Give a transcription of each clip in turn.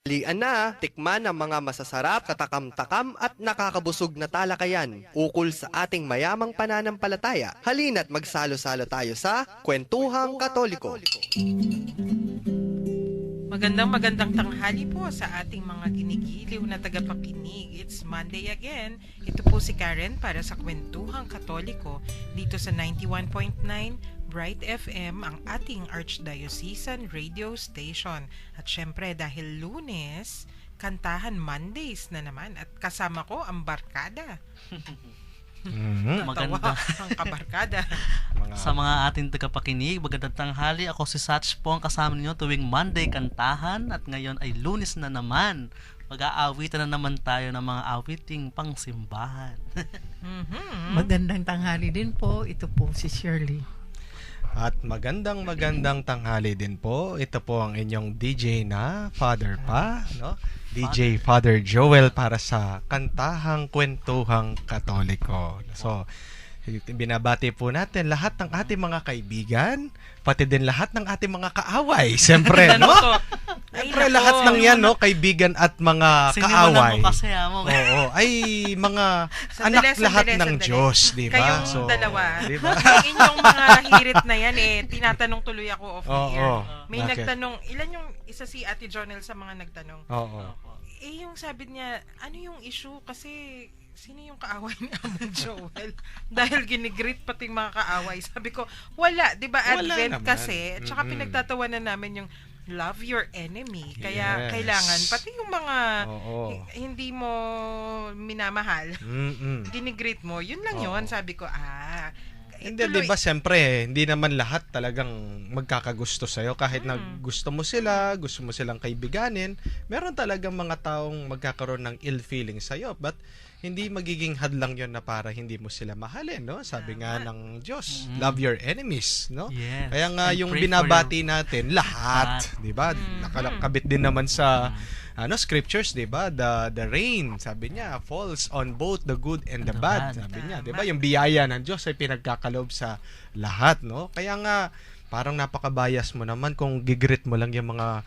Lian na, tikman ang mga masasarap, katakam-takam at nakakabusog na talakayan ukol sa ating mayamang pananampalataya. Halina't magsalo-salo tayo sa Kwentuhang Katoliko. Magandang tanghali po sa ating mga ginigiliw na tagapakinig. It's Monday again. Ito po si Karen para sa Kwentuhang Katoliko dito sa 91.9 Bright FM, ang ating Archdiocesan radio station. At syempre dahil Lunes, Kantahan Mondays na naman at kasama ko ang barkada. Maganda. Ang kabarkada. Sa mga ating tagapakinig, magandang tanghali. Ako si Satch po ang kasama ninyo tuwing Monday Kantahan at ngayon ay Lunes na naman. Mag-aawitan na naman tayo ng mga awiting pangsimbahan. Magandang tanghali din po. Ito po si Shirley. At magandang tanghali din po. Ito po ang inyong DJ na Father Pa, no? DJ Father Joel para sa Kantahang Kwentuhang Katoliko. So, binabati po natin lahat ng ating mga kaibigan, pati din lahat ng ating mga kaaway. Siyempre, no? Siyempre, lahat ng yan, no? Kaibigan at mga kaaway. Mo kasi, mo. Oo, ay mga anak lahat ng Diyos, di ba? Kayong dalawa. Diba? Yung inyong mga hirit na yan, tinatanong tuloy ako off the air. May Bakit? nagtanong, ilan yung isa si Ate Jonel sa mga nagtanong? Oo. Yung sabi niya, ano yung issue? Kasi sino yung kaaway ni Amang Joel? Dahil ginigreet pati mga kaaway. Sabi ko, wala. Di ba Advent naman. kasi? At saka pinagtatawanan namin yung love your enemy. Kaya Yes. kailangan, pati yung mga hindi mo minamahal, ginigreet mo, yun lang yun. Sabi ko, Hindi, di ba, siyempre, hindi naman lahat talagang magkakagusto sa'yo. Kahit na gusto mo silang kaibiganin, meron talagang mga taong magkakaroon ng ill feeling sa'yo. But, hindi magiging hadlang yon na para hindi mo sila mahalin, no? Sabi nga ng Diyos, love your enemies, no? Yes. Kaya nga And yung pray binabati natin, lahat, di ba? Nakalakabit din naman sa scriptures, 'di ba? The rain, sabi niya, falls on both the good and the bad. Sabi niya, 'di ba? Yung biyaya ng Diyos ay pinagkakalob sa lahat, no? Kaya nga parang napaka-bias mo naman kung gigreet mo lang yung mga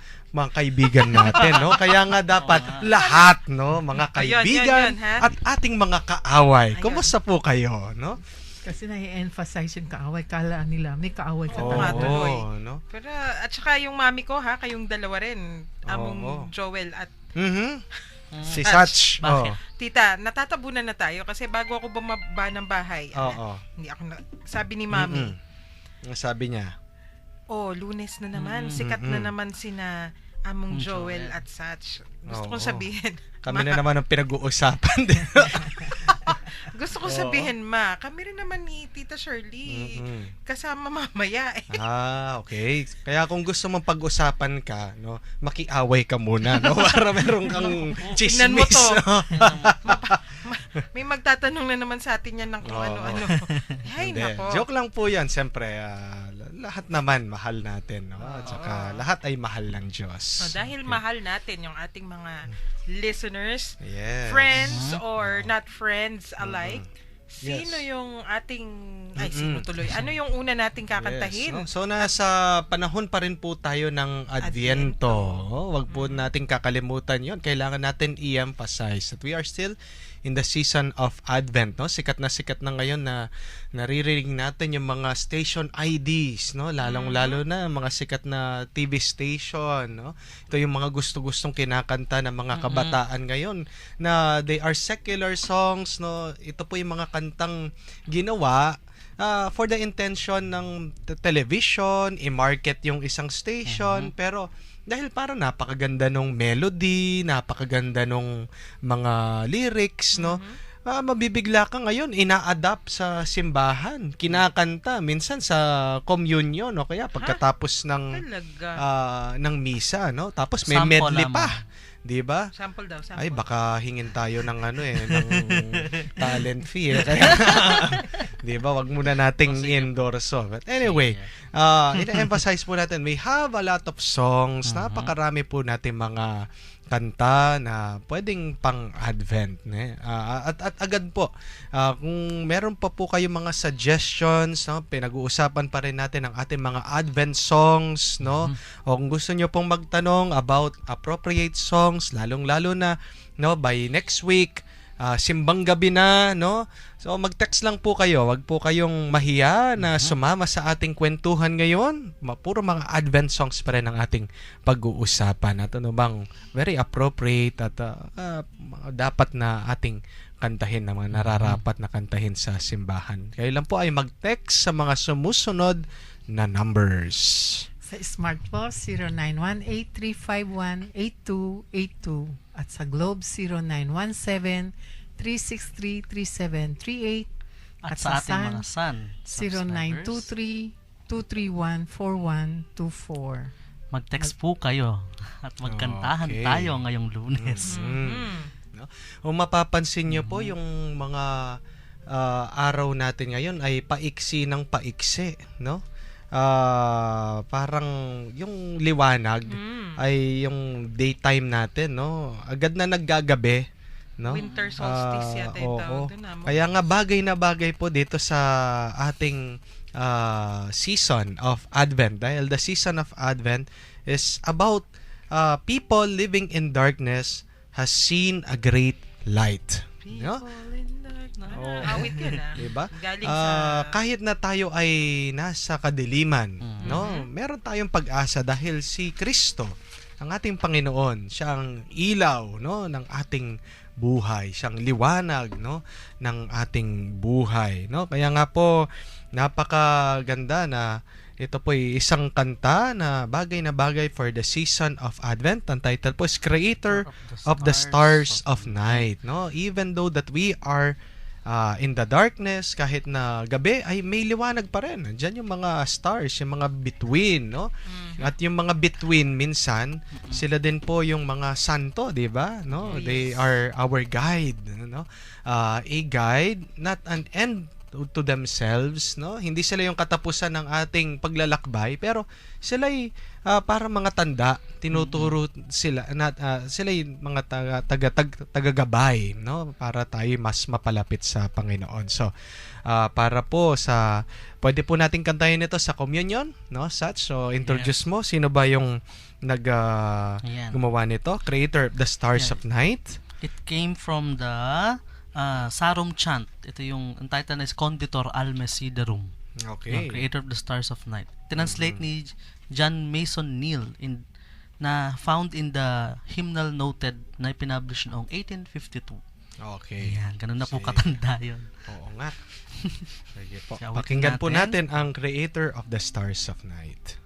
kaibigan natin, no? Kaya nga dapat lahat, no, mga kaibigan at ating mga kaaway. Kumusta po kayo, no? Kasi na-emphasize yung kaaway. Kala nila, may kaaway ka tuloy. No? Pero, at saka yung mami ko, kayong dalawa rin. Among Joel at si Satch. Bakit? Tita, natatabunan na tayo kasi bago ako bumaba ng bahay, hindi ako sabi ni mami, Ang sabi niya? Lunes na naman, sikat na naman sina Among Joel at Satch. Gusto kong sabihin, Kami na naman ang pinag-uusapan. gusto ko sabihin, kami rin naman ni Tita Shirley kasama mamaya. Okay. Kaya kung gusto mong pag-usapan ka, no, makiaway ka muna, no, para meron kang chismis. Tingnan mo to. No? May magtatanong na naman sa atin yan ng kung ano-ano. Ay, nako. Joke lang po yan. Siyempre, lahat naman mahal natin, no? At saka lahat ay mahal ng Diyos. Dahil mahal natin yung ating mga listeners, Yes. friends or not friends alike, sino yung ating, sino tuloy? Ano yung una nating kakantahin? Yes, no? So, nasa panahon pa rin po tayo ng Adviento. Wag po nating kakalimutan yon. Kailangan natin i-emphasize that we are still in the season of Advent, no? Sikat na ngayon na naririnig natin yung mga station IDs, no? Lalong-lalo na mga sikat na TV station, no? Ito yung mga gusto-gustong kinakanta ng mga kabataan ngayon na they are secular songs, no? Ito po yung mga kantang ginawa for the intention ng television, i-market yung isang station, pero dahil parang napakaganda nung melody, napakaganda nung mga lyrics, no? Mabibigla ka ngayon, ina-adapt sa simbahan, kinakanta, minsan sa communion, no? Kaya pagkatapos ng misa, no? Tapos may Sample medley naman. pa. 'Di ba? Sample daw, sample. Ay, baka hingin tayo ng ng talent fee. Kaya, 'di ba? Wag muna nating endorso. But anyway, ina-emphasize po natin, we have a lot of songs. Napakarami po natin mga kanta na pwedeng pang-Advent. At agad po, kung meron pa po kayong mga suggestions, no, pinag-uusapan pa rin natin ang ating mga Advent songs, no? O kung gusto nyo pong magtanong about appropriate songs, lalong-lalo na, no, by next week, simbang gabi na, no? So mag-text lang po kayo, wag po kayong mahiya na sumama sa ating kwentuhan ngayon. Puro mga Advent songs pa rin ang ating pag-uusapan. At ano bang very appropriate at dapat na ating kantahin, na mga nararapat na kantahin sa simbahan. Kayo lang po ay mag-text sa mga sumusunod na numbers. Sa Smart po, 0918-351-8282. At sa Globe, 0917-363-3738. At sa ating mga Sun, 0923-231-4124. mag-text po kayo at magkantahan Okay. tayo ngayong Lunes. No? Kung mapapansin nyo po, yung mga araw natin ngayon ay paiksi ng paiksi, no? Parang yung liwanag ay yung daytime natin, no? Agad na naggagabi, no? Winter solstice yata yung tawag doon, amo. Kaya nga bagay na bagay po dito sa ating season of Advent, dahil the season of Advent is about people living in darkness has seen a great light. No? Awit yun Diba? Galing sa... Kahit na tayo ay nasa kadiliman, no? Meron tayong pag-asa dahil si Kristo, ang ating Panginoon, siya ang ilaw, no, ng ating buhay, siyang liwanag, no, ng ating buhay, no? Kaya nga po napakaganda na ito po ay isang kanta na bagay for the season of Advent. Ang title po is Creator of the Stars of Night, no? Even though that we are in the darkness, kahit na gabi, ay may liwanag pa rin. Diyan yung mga stars, yung mga between, no? At yung mga between, minsan, sila din po yung mga santo, di ba? No? Yes. They are our guide, no? A guide, not an end to themselves, no? Hindi sila yung katapusan ng ating paglalakbay, pero sila ay para mga tanda, tinuturo sila sila yung mga tagagabay, no? Para tayo mas mapalapit sa Panginoon. So, para po sa pwede po nating kantahin ito sa communion, no? So, introduce mo sino ba yung Ayan. gumawa nito? Creator of the Stars of Night. It came from the Sarum Chant. Ito yung ang title is Conditor al Mesiderum, Okay. Creator of the Stars of Night. Translate ni John Mason Neal na found in the hymnal noted na ipinablish noong 1852. Okay. Ayan, ganun na po Sige. katanda yun. Oo nga. Sige po. Shall we Pakinggan po natin? natin ang Creator of the Stars of Night.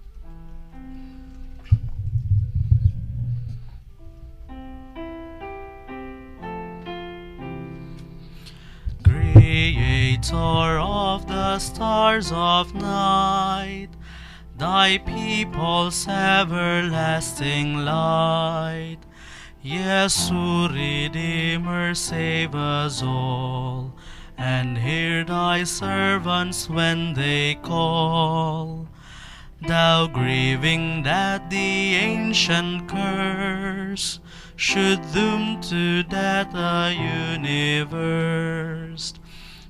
Creator of the stars of night, thy people's everlasting light. Yesu, Redeemer, save us all, and hear thy servants when they call. Thou grieving that the ancient curse should doom to death a universe,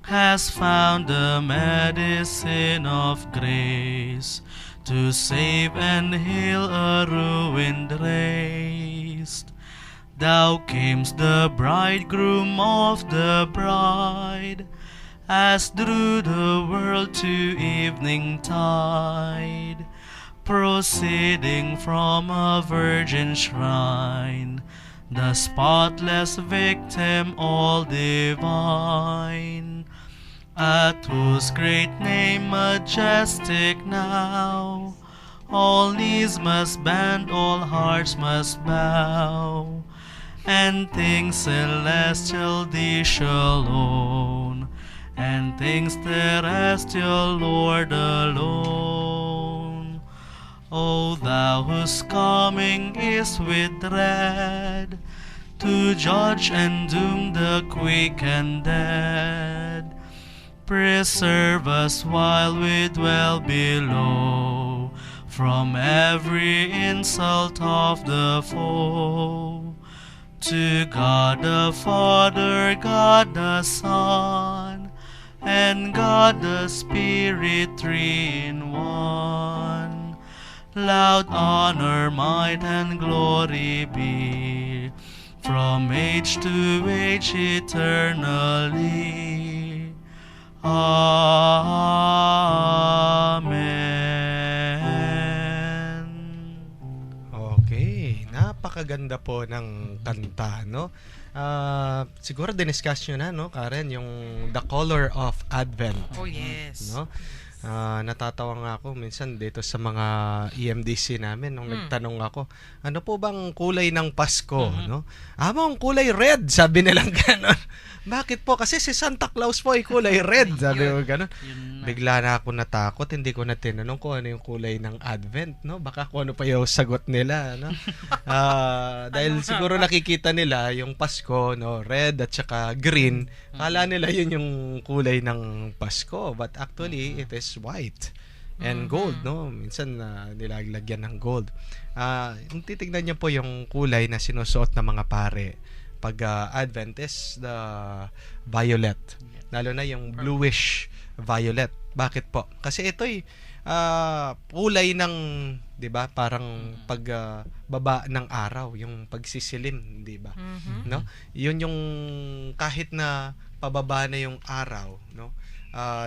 has found the medicine of grace to save and heal a ruined race. Thou camest the bridegroom of the bride, as through the world to evening tide, proceeding from a virgin shrine, the spotless victim all divine, at whose great name majestic now all knees must bend, all hearts must bow, and things celestial thee shall own, and things terrestrial, Lord alone. O thou whose coming is with dread, to judge and doom the quick and dead, preserve us while we dwell below, from every insult of the foe. to God the Father, God the Son, and God the Spirit, three in one. Loud honor, might, and glory be, from age to age eternally. Amen. Okay, napakaganda po ng kanta, no? Siguro diniscuss nyo na, no, Karen, yung The Color of Advent. Oh, yes. No? Natatawa nga ako minsan dito sa mga EMDC namin nung nagtanong ako, ano po bang kulay ng Pasko, no? Ang kulay red, sabi nilang gano'n. Bakit po? Kasi si Santa Claus po ay kulay red, sabi ko gano'n. Bigla na ako natakot, hindi ko na tinanong kung ano yung kulay ng Advent, no? Baka kung ano pa yung sagot nila, no? Dahil siguro nakikita nila yung Pasko, no, red at saka green. Kala nila yun yung kulay ng Pasko, but actually it is white and gold, no? Minsan nilalagyan ng gold. Kung titignan niyo po yung kulay na sinusuot ng mga pare pag Advent is the violet. Lalo na yung bluish violet. Bakit po? Kasi ito'y kulay ng, 'di ba? Parang baba ng araw, yung pagsisilim, 'di ba? No? 'Yun yung kahit na pababa na yung araw, no?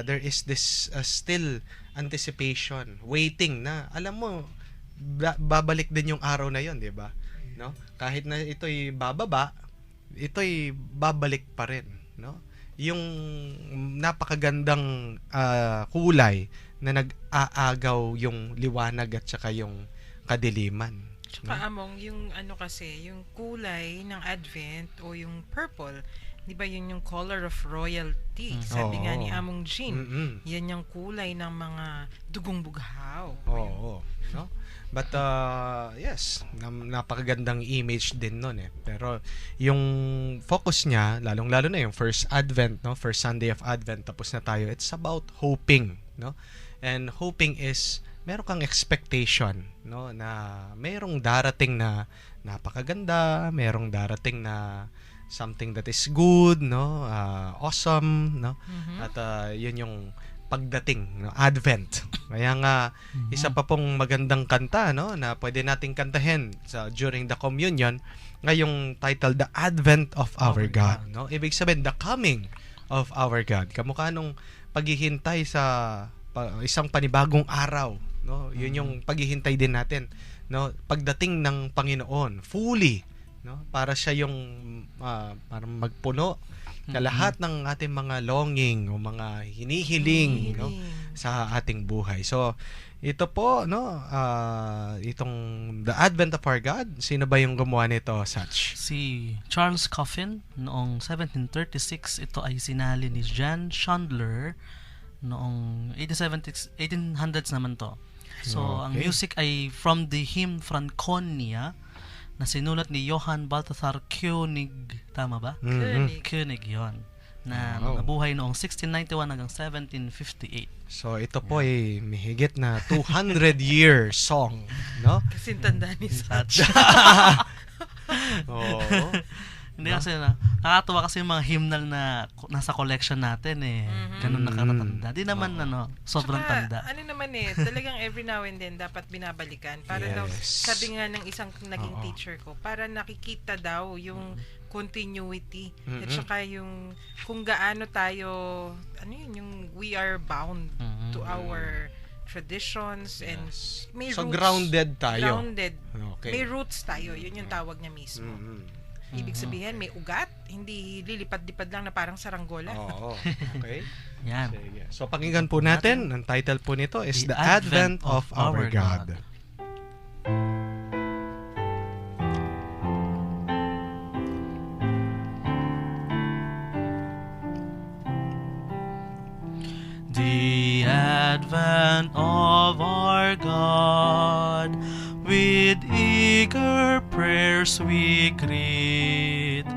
There is this still anticipation, waiting na alam mo babalik din yung araw na 'yon, 'di ba? No? Kahit na ito'y bababa, ito'y babalik pa rin, no? Yung napakagandang kulay na nag-aagaw yung liwanag at saka yung kadiliman. Tsaka among yung kasi, yung kulay ng Advent o yung purple, di ba yun yung color of royalty? Sabi nga ni Among Jean, yan yung kulay ng mga dugong bughaw. Oo. No? But yes, napakagandang image din nun eh. Pero yung focus niya, lalong-lalo na yung first Advent, no? First Sunday of Advent, tapos na tayo. It's about hoping, no? And hoping is meron kang expectation, no, na merong darating na napakaganda, merong darating na something that is good, no, awesome, no. At yun yung pagdating, no, Advent. Kaya nga isa pa pong magandang kanta, no, na pwede nating kantahin during the communion, ngayong title, The Advent of Our God, no. Ibig sabihin, the coming of our God. Kamukha nung paghihintay sa isang panibagong araw, no. Yun yung paghihintay din natin, no, pagdating ng Panginoon fully, no, para siya yung para magpuno na lahat ng ating mga longing o mga hinihiling, no, sa ating buhay. So ito po, no, itong The Advent of Our God, sino ba yung gumawa nito, Satch? Si Charles Coffin noong 1736. Ito ay sinali ni Jan Chandler noong 1800s naman to. So ang music ay from the hymn Franconia na sinulat ni Johann Balthasar König, tama ba? König yon, na nabuhay noong 1691 hanggang 1758. So ito po ay mahigit na 200-year song, no? Kasi tanda ni Satch. Oo. Hindi kasi nakakatuwa kasi yung mga hymnal na nasa collection natin eh. Ganun nakatatanda. Di naman sobrang Tsaka, tanda. ano naman talagang every now and then dapat binabalikan. Para daw, sabi nga ng isang naging teacher ko, para nakikita daw yung continuity. At saka yung kung gaano tayo, yung we are bound to our traditions and may so roots. Grounded tayo. Okay. May roots tayo. Yun yung tawag niya mismo. Ibig sabihin, may ugat, hindi lilipad-lipad lang na parang saranggola. Oo. Okay. Yan. Sige. So pakinggan po natin, ang title po nito is The Advent of Our God. The advent of our God, with eager prayers we greet,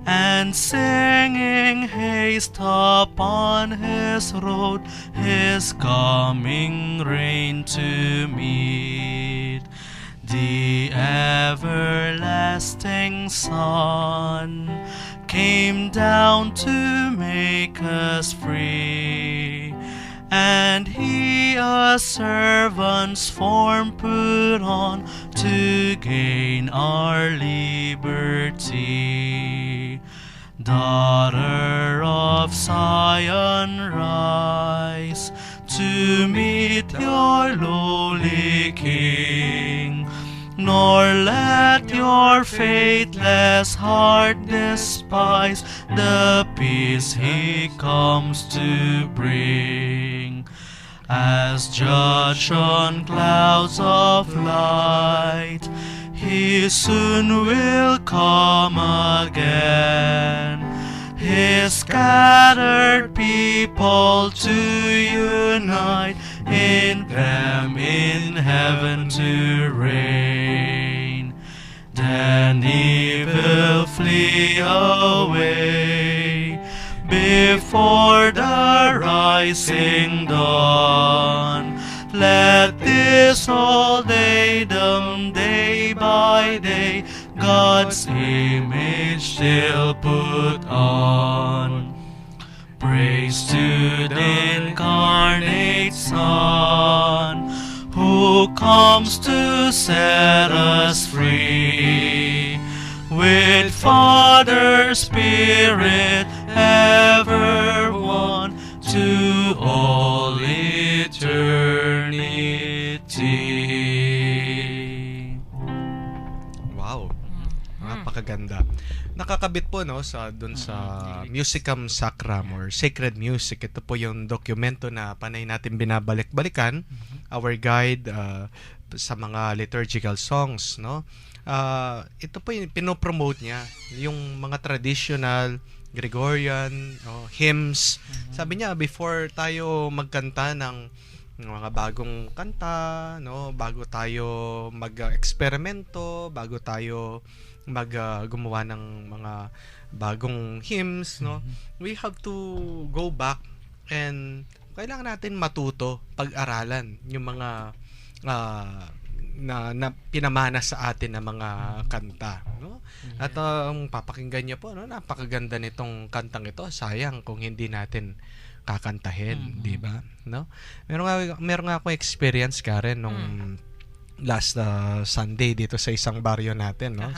and singing haste upon his road, his coming reign to meet. The everlasting Son came down to make us free, and He a servant's form put on to gain our liberty. Daughter of Zion, rise to meet your lowly King, nor let your faithless heart despise the peace He comes to bring. As judge on clouds of light, He soon will come again, His scattered people to unite, in them in heaven to reign. Then evil flee away before the rising dawn. Let this whole daydom, day by day, God's image still put on. Praise to the incarnate Son, who comes to set us free. With Father, Spirit, ever one, to all eternity. Wow. Napakaganda. Nakakabit po no sa dun sa Musicam Sacram or Sacred Music. Ito po yung dokumento na panay natin binabalik-balikan, our guide sa mga liturgical songs, no. Ito po yung pinopromote niya, yung mga traditional Gregorian hymns. Sabi niya before tayo magkanta ng mga bagong kanta, no, bago tayo mag-eksperimento, bago tayo gumawa ng mga bagong hymns, no, we have to go back and kailangan natin matuto, pag-aralan yung mga na pinamana sa atin na mga kanta, no? At ang papakinggan niyo po, no, napakaganda nitong kantang ito. Sayang kung hindi natin kakantahin, di ba? No? Meron nga akong experience, Karen, nung last Sunday dito sa isang baryo natin, no?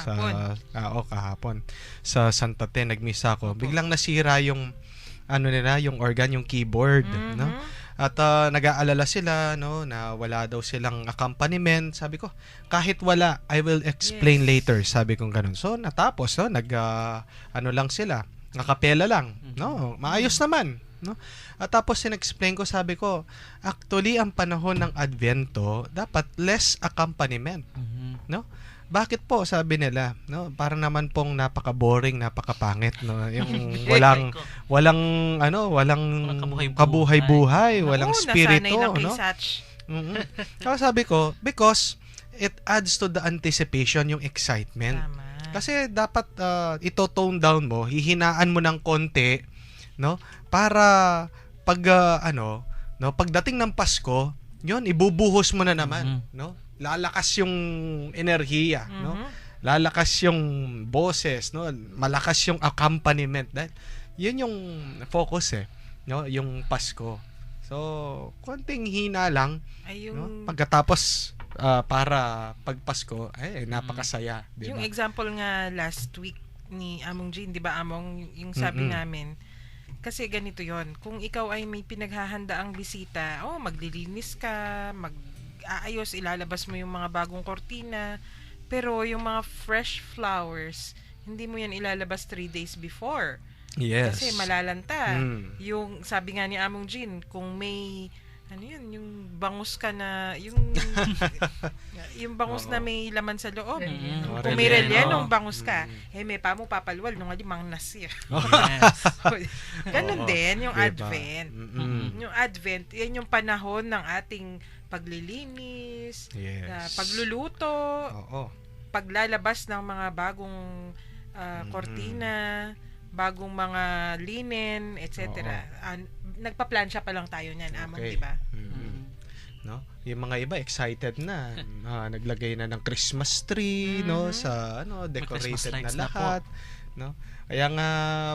Kahapon sa Santa Te, nagmisa ako. Biglang nasira yung yung organ, yung keyboard, no? At nag-aalala sila, no, na wala daw silang accompaniment. Sabi ko, kahit wala, I will explain later. Sabi ko ganun. So natapos, no, lang sila, nakapela lang, no? Maayos naman, no? At tapos in-explain ko, sabi ko, actually ang panahon ng Advento dapat less accompaniment, no? Bakit po, sabi nila, no? Parang naman pong napaka-boring, napaka-pangit, no? Yung walang kabuhay-buhay, walang spirito, no? Kaya sabi ko, because it adds to the anticipation, yung excitement. Tama. Kasi dapat ito-tone down mo, hihinaan mo ng konti, no? Para pagdating ng Pasko, yun, ibubuhos mo na naman, no? Lalakas yung enerhiya, no? Lalakas yung boses, no? Malakas yung accompaniment. Dahil yun yung focus, no? Yung Pasko. So, konting hina lang, no? Pagkatapos para pagpasko, napakasaya, di ba? Yung example nga last week ni Among Jean, di ba, Among, yung sabi namin, kasi ganito yon, kung ikaw ay may pinaghahandaang bisita, maglilinis ka, aayos, ilalabas mo yung mga bagong kortina, pero yung mga fresh flowers, hindi mo yan ilalabas 3 days before. Yes. Kasi malalanta. Yung sabi nga ni Among Jean, kung may yung bangus ka na, yung bangus na may laman sa loob. Kung may rellenong bangus ka, may papalwal nung alimang nasir. Ganon din yung Advent. Yung Advent, yan yung panahon ng ating paglilinis, pagluluto, paglalabas ng mga bagong kortina, bagong mga linen, etc. Nagpa-plansya pa lang tayo niyan, Amon, di ba? no? Yung mga iba excited na, naglagay na ng Christmas tree, no, sa decorated Christmas na lights na po. lahat, no? Kaya nga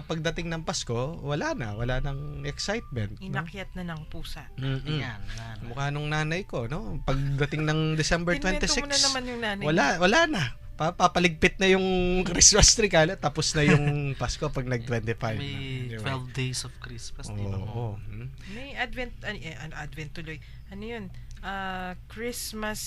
pagdating ng Pasko, wala nang excitement, no? Inakyat na ng pusa. Mm-mm. Yan. Mukha nung nanay ko, no? Pagdating ng December Invento 26, mo na naman yung nanay. wala na. Papaligpit na yung Christmas tree kala, tapos na yung Pasko pag nag-25 na. May Di ba? 12 days of Christmas, di ba? Oo. May Advent tuloy. Ano yun? Christmas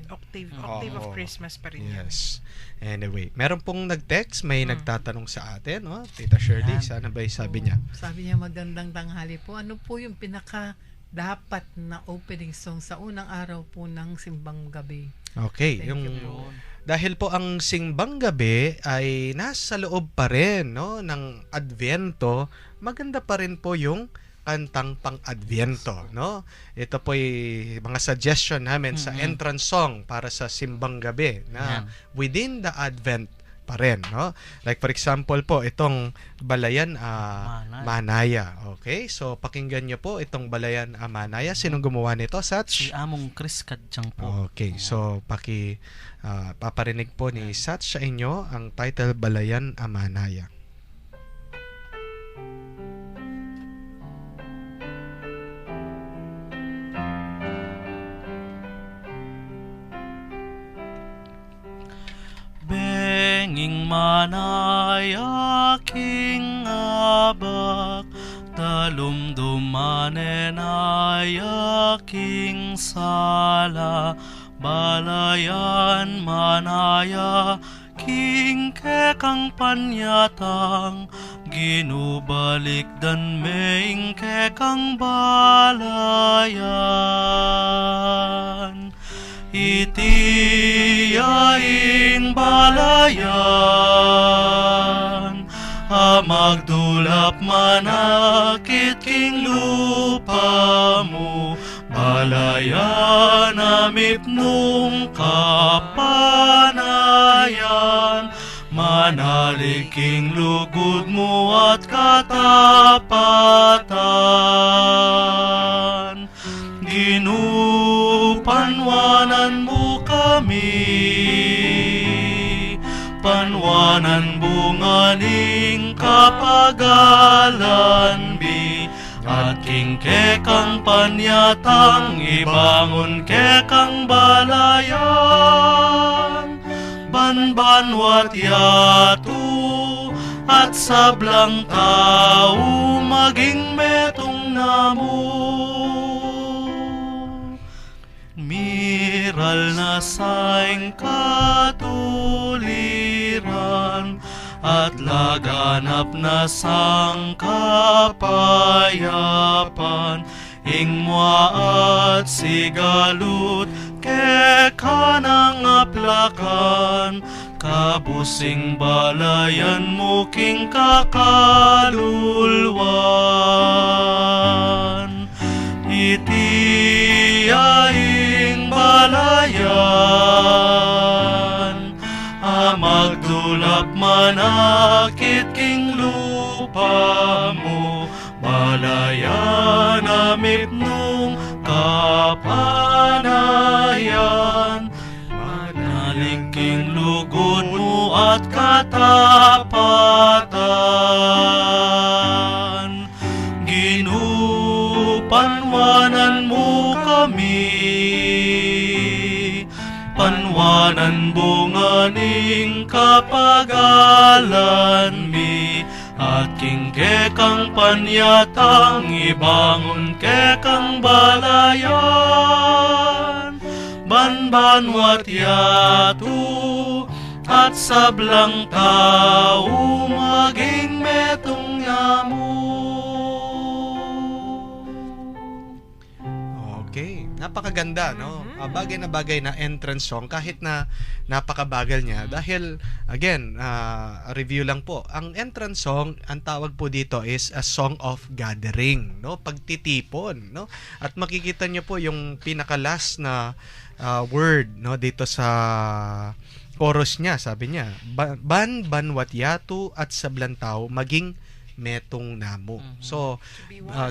octave of Oo. Christmas pa rin yun. Yes. Anyway, meron pong nag-text, may nagtatanong sa atin, no? Tita Shirley, Yan. sana ba sabi niya? Sabi niya, magandang tanghali po. Ano po yung pinaka dapat na opening song sa unang araw po ng simbang gabi? Okay, Thank yung you po. dahil po ang Simbang Gabi ay nasa loob pa rin, no, ng Advyento, maganda pa rin po yung kantang pang-Advyento, no? Ito po ay mga suggestion namin sa entrance song para sa Simbang Gabi na Yan. within the Advent pa rin, no? Like for example po, itong Balayan Manaya. Okay? So, pakinggan nyo po itong Balayan Manaya. Sinong gumawa nito, Si Satch? Among Chris Kadjang po. Okay. So, paparinig po ni Satch sa inyo ang title Balayan Manaya. Benging manay aking abak, talumdumanen ay aking sala. Balayan manaya, king kekang panyatang, ginubalik dan maing kekang balayan. Itiyaing balayan, magdulap manakit king lupa mo. Balayan amip nung kapanayan, manaliking lugod mo at katapatan. Ginupanwanan mo kami, panwanan bunganing kapagalan bi, at king kekang panyatang ibangon kekang balayan. Banbanwat yatu at sablang tao maging metong namo. Miral na saing katuliran at laganap na sang kapayapan. Ingmwa at sigalut ke kanang aplakan, kabusing balayan mo king kakalulwan. Itiyaing balayan, magdulap manakit king lupa mo. Balayan amip nung kapanayan, manaliking lugod mo at katapatan. Ginupanwanan mo kami, panwanan bunganing kapagalan mi, at king kekang panyatang ibangon kekang balayan. Banbanwat yatu at sablang tao maging metong yamu. Okay. Napakaganda, no? Bagay na bagay na entrance song kahit na napakabagal niya. Dahil, again, review lang po. Ang entrance song, ang tawag po dito is a song of gathering, no? Pagtitipon, no? At makikita niyo po yung pinaka-last na word, no? Dito sa chorus niya, sabi niya, banwat yatu at sablantaw maging metong namo. Mhm. So,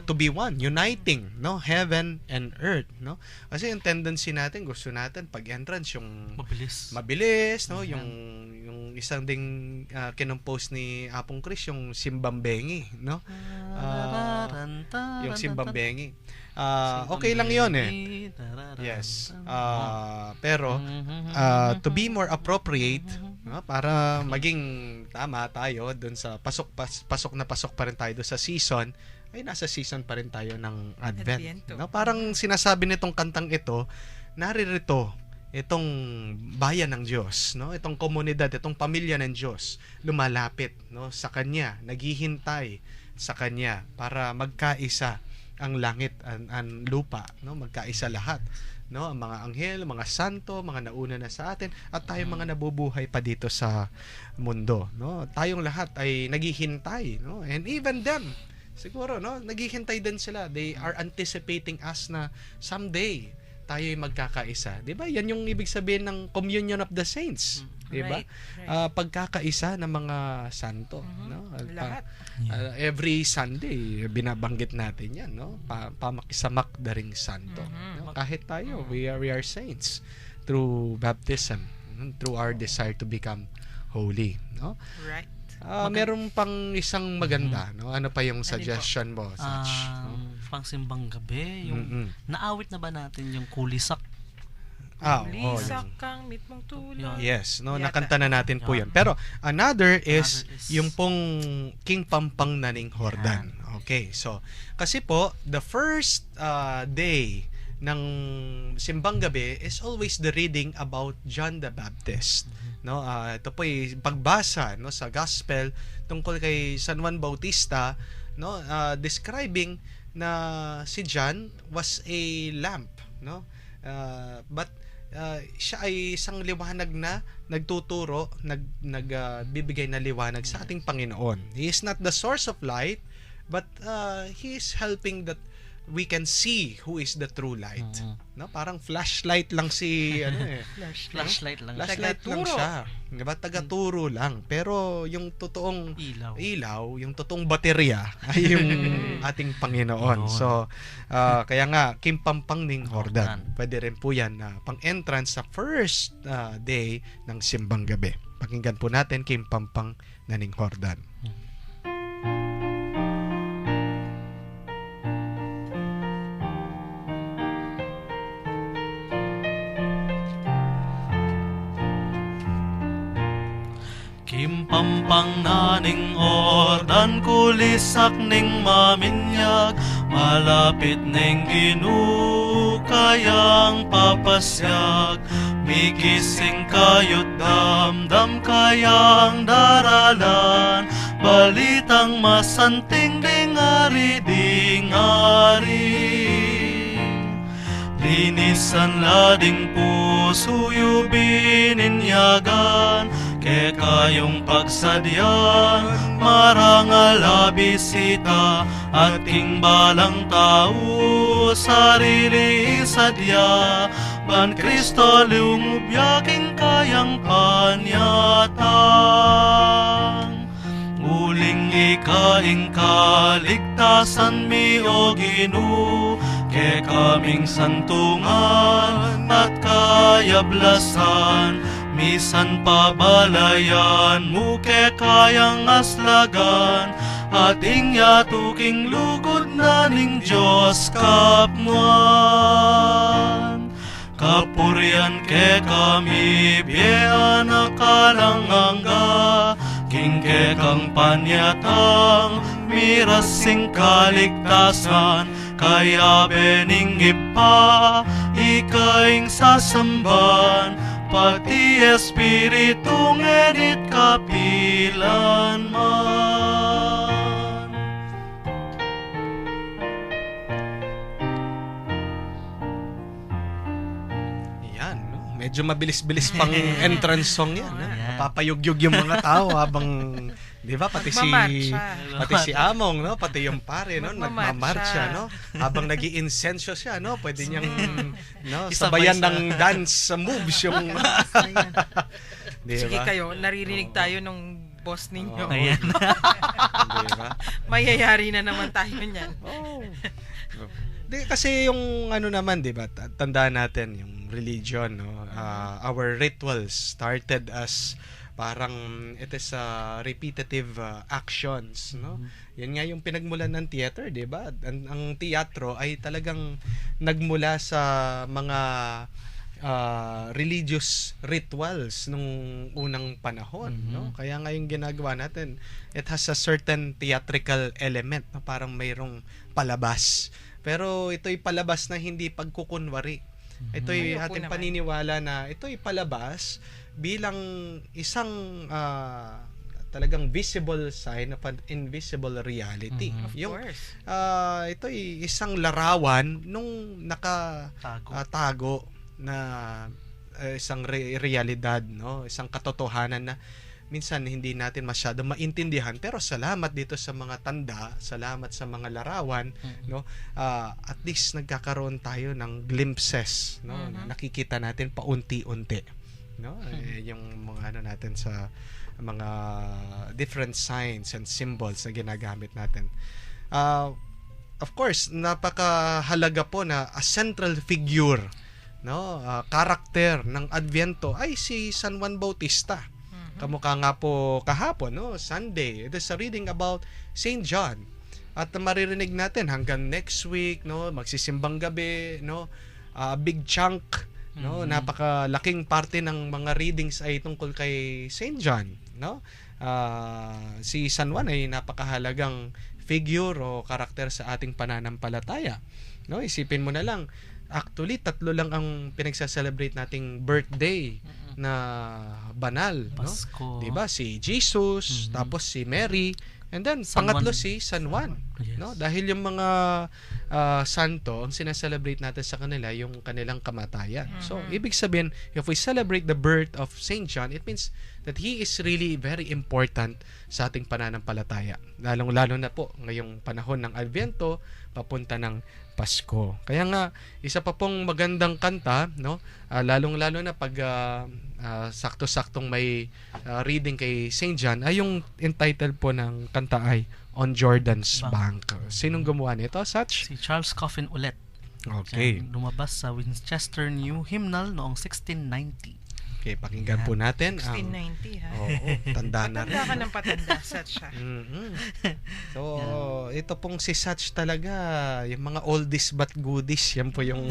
to be one, uniting, no, heaven and earth, no. Kasi yung tendency natin, gusto natin pag entrance yung mabilis, no, yung isang ding kinompose ni Apong Chris, yung Simbambengi, no. Yung Simbambengi. Okay lang 'yon eh. Yes. Pero to be more appropriate, no, para maging tama tayo dun sa pasok pa rin tayo doon sa season, ay nasa season pa rin tayo ng Advent. Adviento. No, parang sinasabi nitong kantang ito, naririto itong bayan ng Diyos, no? Itong komunidad, itong pamilya ng Diyos lumalapit, no, sa kanya, naghihintay sa kanya para magkaisa ang langit ang lupa, no, magkaisa lahat, no, ang mga anghel, mga santo, mga nauna na sa atin, at tayong mga nabubuhay pa dito sa mundo, no. Tayong lahat ay naghihintay, no, and even them siguro, no, naghihintay din sila. They are anticipating us na someday tayo ay magkakaisa, 'di ba? Yan yung ibig sabihin ng communion of the saints, 'di ba? Right. Pagkakaisa ng mga santo, no? Lahat. Every Sunday binabanggit natin 'yan, no? Pamakisamak daring santo. No? Kahit tayo, we are saints through baptism, through our desire to become holy, no? Right. Meron pang isang maganda, no? Ano pa yung suggestion mo, Sach? No? Pangsimbang gabi, yung naawit na ba natin yung kulisak? Lisak kang mitmong tulad. Yes, no, Yata. nakanta na natin po 'yun. Pero another is is yung pong King Pampang Naning Hordan. Okay, so kasi po the first day ng simbang gabi is always the reading about John the Baptist. No, ito po ay pagbasa, no, sa gospel tungkol kay San Juan Bautista, no, describing na si John was a lamp, no, but siya ay isang liwanag na nagtuturo, nagbibigay na liwanag sa ating Panginoon. He is not the source of light, but he is helping that we can see who is the true light. No, parang flashlight lang si Flashlight lang. flashlight lang siya. Diba? Tagaturo lang. Pero yung totoong ilaw, yung totoong baterya ay yung ating Panginoon. So, kaya nga, King Pampang Ning Hordan. Pwede rin po yan pang entrance sa first day ng simbang gabi. Pakinggan po natin King Pampang Naning Hordan. Kimpampang naning Hordan, kulisak ning maminyag, malapit ning ginukayang papasyag. Migising kayo't damdam kayang daralan, balitang masanting dingari. Linisan lading puso yubininyagan, ke kayong pagsadyan, marangal abisita, at king balang tao, sarili sadya, ban Kristo lumubyaking kayang panyatang. Uling ikaing kaligtasan mi o Ginoo, ke kaming santungan at kayablasan, misan pabalayan mo ke kayang aslagan, ating yatuking lugod na ning Diyos kapnuan. Kapurian ke kami biya na kalangangga, king ke kang panyatang mirasing kaligtasan, kaya bening ipa ikaing sasamban, pati espiritu ngedit kapilan man. Yan, no? Medyo mabilis-bilis pang entrance song yan. No? Papayugyug yung mga tao habang, di ba, pati si Among, no, pati yung pare, no, nagmamarcha, no, habang nag-iincenso siya, no, pwede niyang, no, sabayan ng dance moves yung Sige kayo, naririnig tayo nung boss ninyo. Oo. Ayan. Di ba? Mayayari na naman tayo niyan. Oh. Di, kasi yung ano naman, di ba, tandaan natin yung religion, no? Our rituals started as parang it is repetitive actions, no? Yan nga yung pinagmulan ng theater, di ba? Ang teatro ay talagang nagmula sa mga religious rituals nung unang panahon, no? Kaya nga yung ginagawa natin, it has a certain theatrical element, no? Parang mayroong palabas. Pero ito'y palabas na hindi pagkukunwari. Ito'y Ayoko ating naman. paniniwala na ito'y palabas bilang isang talagang visible sign of an invisible reality. Of Yung course. ito'y isang larawan nung Tago. tago na isang realidad, no? Isang katotohanan na minsan hindi natin masyado maintindihan, pero salamat dito sa mga tanda, salamat sa mga larawan, no? At least nagkakaroon tayo ng glimpses, no? Na nakikita natin paunti-unti, no? Yung mga ano natin sa mga different signs and symbols na ginagamit natin. Of course, napakahalaga po na a central figure, no? Karakter ng Adviento ay si San Juan Bautista. Kamukha nga po kahapon, no? Sunday. It is a reading about Saint John. At maririnig natin hanggang next week, no? Magsisimbang gabi, no? Big chunk, no? Napakalaking parte ng mga readings ay tungkol kay Saint John, no? Si San Juan ay napakahalagang figure o karakter sa ating pananampalataya, no? Isipin mo na lang, actually 3 lang ang pinagsa-celebrate nating birthday na banal, Pasko. no? 'Di ba? Si Jesus, tapos si Mary, and then San pangatlo Juan. si San Juan, Yes. no? Dahil yung mga santo, ang sinaselebrate natin sa kanila yung kanilang kamatayan. So, ibig sabihin, if we celebrate the birth of Saint John, it means that he is really very important sa ating pananampalataya. Lalong-lalo na po ngayong panahon ng Adviento, papunta ng Pasko. Kaya nga, isa pa pong magandang kanta, no? Lalong-lalo na pag sakto-saktong may reading kay Saint John, ay yung entitled po ng kanta ay On Jordan's Bank. Sinong gumawa nito, Satch? Si Charles Coffin ulit. Okay. Yan, lumabas sa Winchester New Hymnal noong 1690. Okay, pakinggan po natin ang 1690, ha? Oo, tanda na rin. Patanda ka ng patanda, Satch siya. So, ito pong si Satch talaga, yung mga oldies but goodies, yan po yung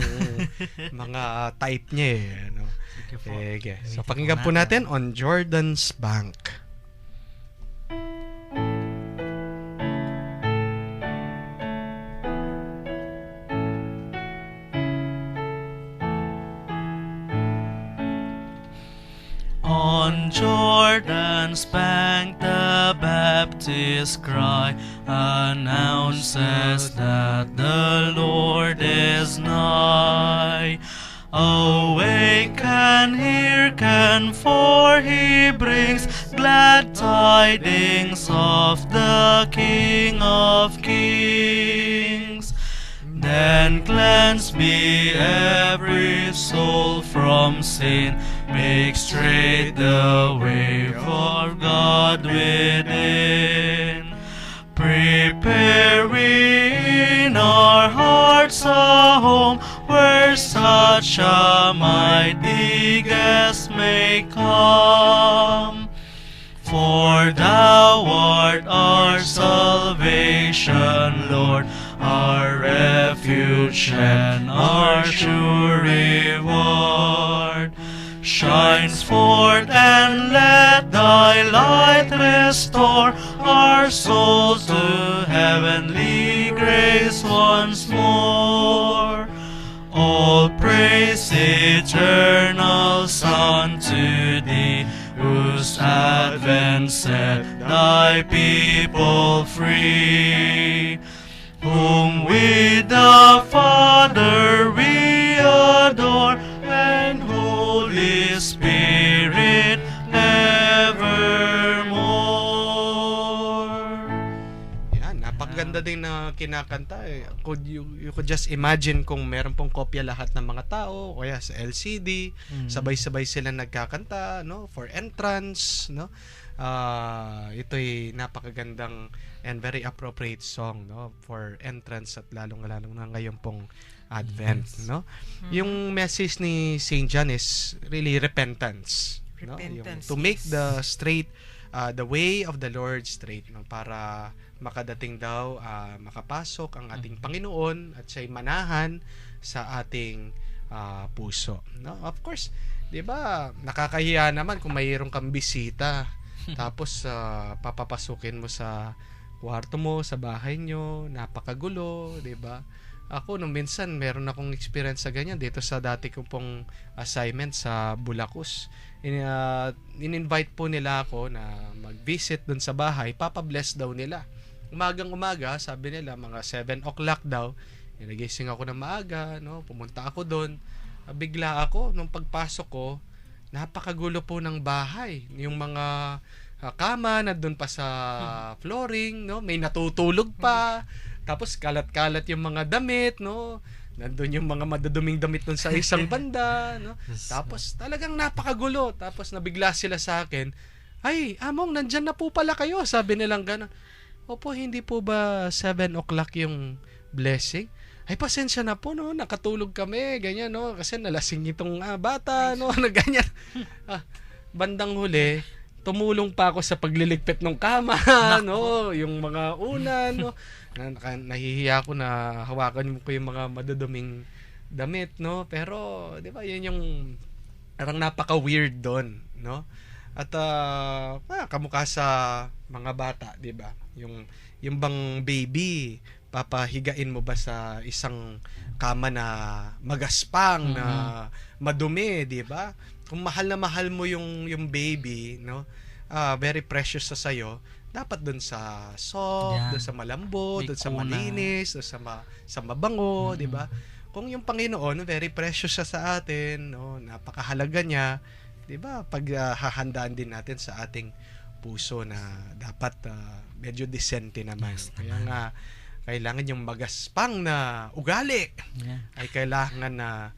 mga type niya eh. Ano? Sige po. Okay. So, Gamitin pakinggan po natin On Jordan's Bank. On Jordan's bank the Baptist cry announces that the Lord is nigh. Awake and hearken, for he brings glad tidings of the King of Kings. Then cleanse me every soul from sin, make straight the way for God within. Prepare we in our hearts a home where such a mighty guest may come. For thou art our salvation, Lord, our refuge and our sure reward. Shines forth and let thy light restore our souls to heavenly grace once more. All praise, eternal Son, to thee, whose advent set thy people free. Whom with the Father we adore, and Holy Spirit nevermore. Yan, magaganda din na kinakanta. You could just imagine kung meron pong kopya lahat ng mga tao, kaya sa LCD, sabay-sabay sila nagkakanta, no, for entrance, no. Ito'y napakagandang and very appropriate song, no, for entrance at lalong na ngayon pong Advent, no. Yung message ni Saint John is really repentance, no? Yung to make the straight the way of the Lord straight, no, para makadating daw makapasok ang ating Panginoon at siya'y manahan sa ating puso, no. Of course, 'di ba, nakakahiya naman kung mayroong kang bisita tapos papapasukin mo sa kwarto mo, sa bahay nyo, napakagulo, 'di ba? Ako nung minsan meron akong experience sa ganyan dito sa dati ko pong assignment sa Bulacus. In-invite po nila ako na mag-visit dun sa bahay, papabless daw nila. Umagang-umaga, sabi nila mga 7 o'clock daw. Nagising ako ng maaga, no? Pumunta ako dun. Bigla ako nung pagpasok ko, napakagulo po ng bahay. Yung mga kama na dun pa sa flooring, no? May natutulog pa. Tapos kalat-kalat yung mga damit, no? Nandun yung mga maduduming damit dun sa isang banda, no? Tapos talagang napakagulo. Tapos nabigla sila sa akin, "Ay, Among, nandyan na po pala kayo." Sabi nilang gano'n. "Opo, hindi po ba 7 o'clock yung blessing?" "Ay, pasensya na po, no? Nakatulog kami." Ganyan, no? Kasi nalasing itong bata, no? Na ganyan. Bandang huli, tumulong pa ako sa pagliligpit ng kama, no? Yung mga unan, no? Nahihiya ako na hawakan ko yung mga maduduming damit, no? Pero 'di ba, yun yung parang napaka-weird doon, no? At kamukha sa mga bata, 'di ba? Yung bang baby, papahigain mo ba sa isang kama na magaspang, na madumi, 'di ba? Kung mahal na mahal mo yung baby, no? Very precious sa sayo. Dapat doon sa soft, doon sa malambot, doon sa malinis, doon sa mabango, 'di ba? Kung yung Panginoon very precious siya sa atin, no, napakahalaga niya, 'di ba? Paghahandaan din natin sa ating puso na dapat medyo decente naman. Kaya nga kailangan yung magaspang na ugali ay kailangan na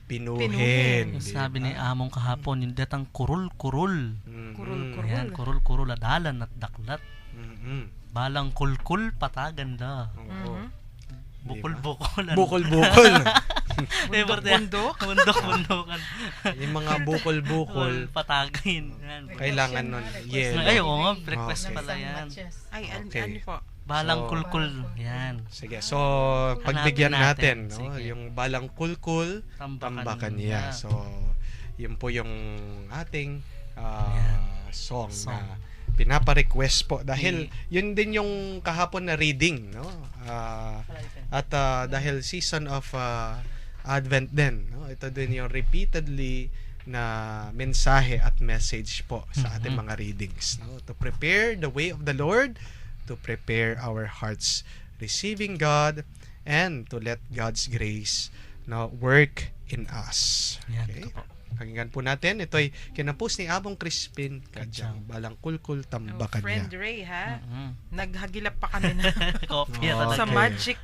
pinuhin. Sabi ni Among kahapon, yung datang kurul-kurul. Kurul-kurul. Yan, kurul-kurul, adalan at daklat. Balang kulkul, pataganda. Bukol-bukol. Bukol-bukol. Bundok-bundokan. Yung mga bukol-bukol. Patagin. Yan. Kailangan nun. Yeah. Ay, oo nga, request pala yan. Ay, Okay. ano po? Balang kulkul. Yan. Sige, so pagbigyan natin, no? Sige. Yung balang kulkul, tambakan niya. So, yun po yung ating song na pinapa-request po dahil yun din yung kahapon na reading, no? At dahil season of Advent din, no? Ito din yung repeatedly na mensahe at message po sa ating mga readings, no? To prepare the way of the Lord, to prepare our hearts receiving God, and to let God's grace work in us. Okay? Pakinggan po natin. Ito ay kinapos ni Among Crispin Kadyang, Balang Kulkul, Tambakan niya. Friend Ray, ha? Naghagilap pa kami na Kopya sa talaga. magic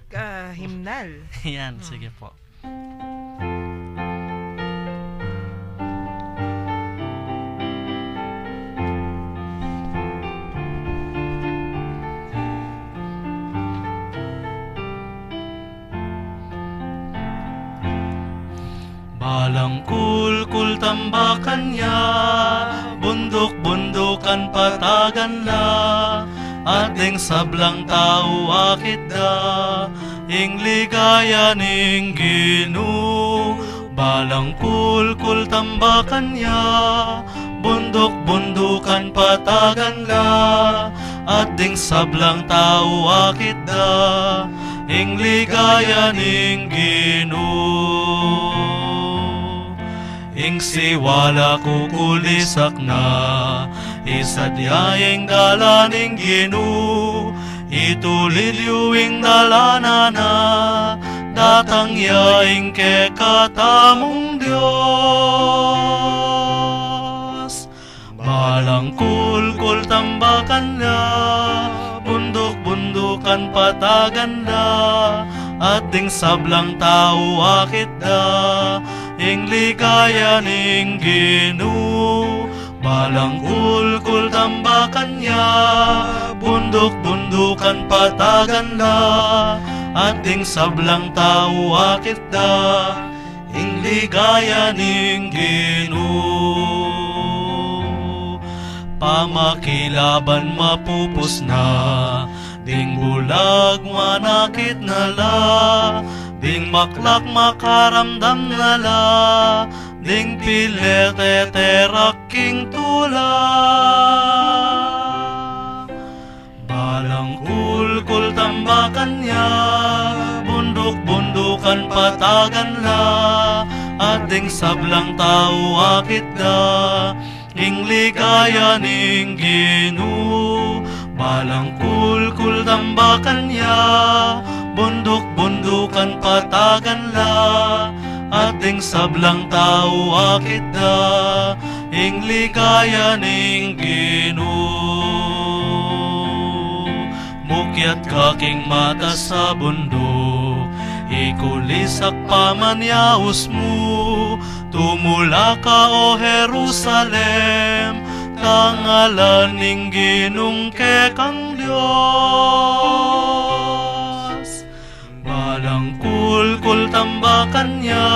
hymnal. Yan, sige po. Balang kulkul tambakan niya, bundok-bundukan patagan la, ating sablang tao akit da, ing ligaya ning Ginoo. Balang kulkul tambakan niya, bundok-bundukan patagan la, ating sablang tao akit da, ing ligaya ning Ginoo. Ing siwala kukulisak na, isadyaing dalaning Ginoo, itulilyuing dalana na, datang yaing kekatamong Diyos. Balang kulkul tambakan na, bundok-bundukan bundukan patagan da, at ding sablang tao akit da, ing ligaya ning Ginoo. Balang ulkul tambakan niya, bundok-bundukan patagan da, at ding sablang tao akit da, ing ligaya ning Ginoo. Pamakilaban mapupos na, ding bulag manakit na la, ding maklak makaramdam na la, ding pileteraking tula. Balang kulkul tambakan niya, bundok-bundukan patagan la, at ding sablang tao akit da, ing ligaya ning Ginoo. Balang kulkul tambakan niya, bundok-bundukan patagan la, at ding sablang tao akit da, ing ligaya ning Ginoo. Mukyat kaking mata sa bundok, ikulisak pamanyaos mo, tumula ka o Jerusalem, tangalan ning ginungke kang Dios. Balang kulkul tambakan niya,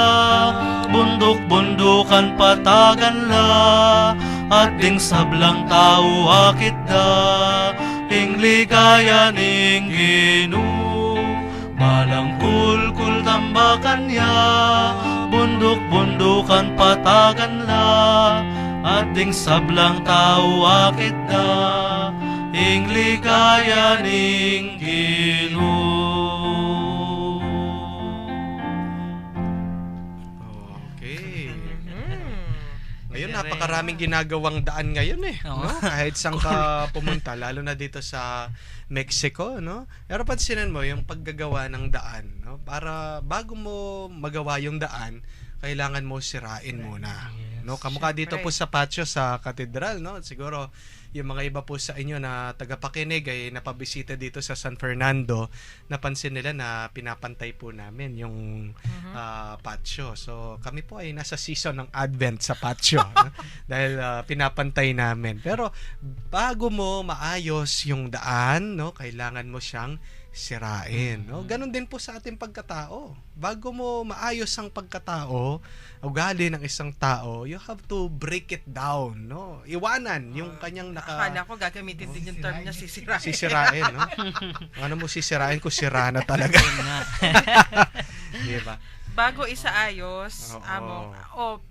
bundok-bundukan patagan la, at ding sablang tao akit da, ing ligaya ning Ginoo. Balang kulkul tambakan niya, bundok-bundukan patagan la, at ding sablang tao akit da, ing ligaya ning Ginoo. Okay. Ngayon, napakaraming ginagawang daan ngayon no? Kahit saan ka pumunta, lalo na dito sa Mexico, no? Pero pansinin mo yung paggagawa ng daan, no? Para bago mo magawa yung daan, kailangan mo sirain muna. No, kamukha dito po sa patio sa katedral, no? Siguro yung mga iba po sa inyo na tagapakinig ay napabisita dito sa San Fernando, napansin nila na pinapantay po namin yung patio. So kami po ay nasa season ng Advent sa patio no? Dahil pinapantay namin. Pero bago mo maayos yung daan, no, kailangan mo siyang sirain, no? Ganon din po sa ating pagkatao. Bago mo maayos ang pagkatao, ugali ng isang tao, you have to break it down, no? Iwanan yung kanyang Akala ko gagamitin din yung term niya sisirain. sisirain, no? Ano mo sisirain ko, sira na talaga. Di ba? Bago isaayos, Oo.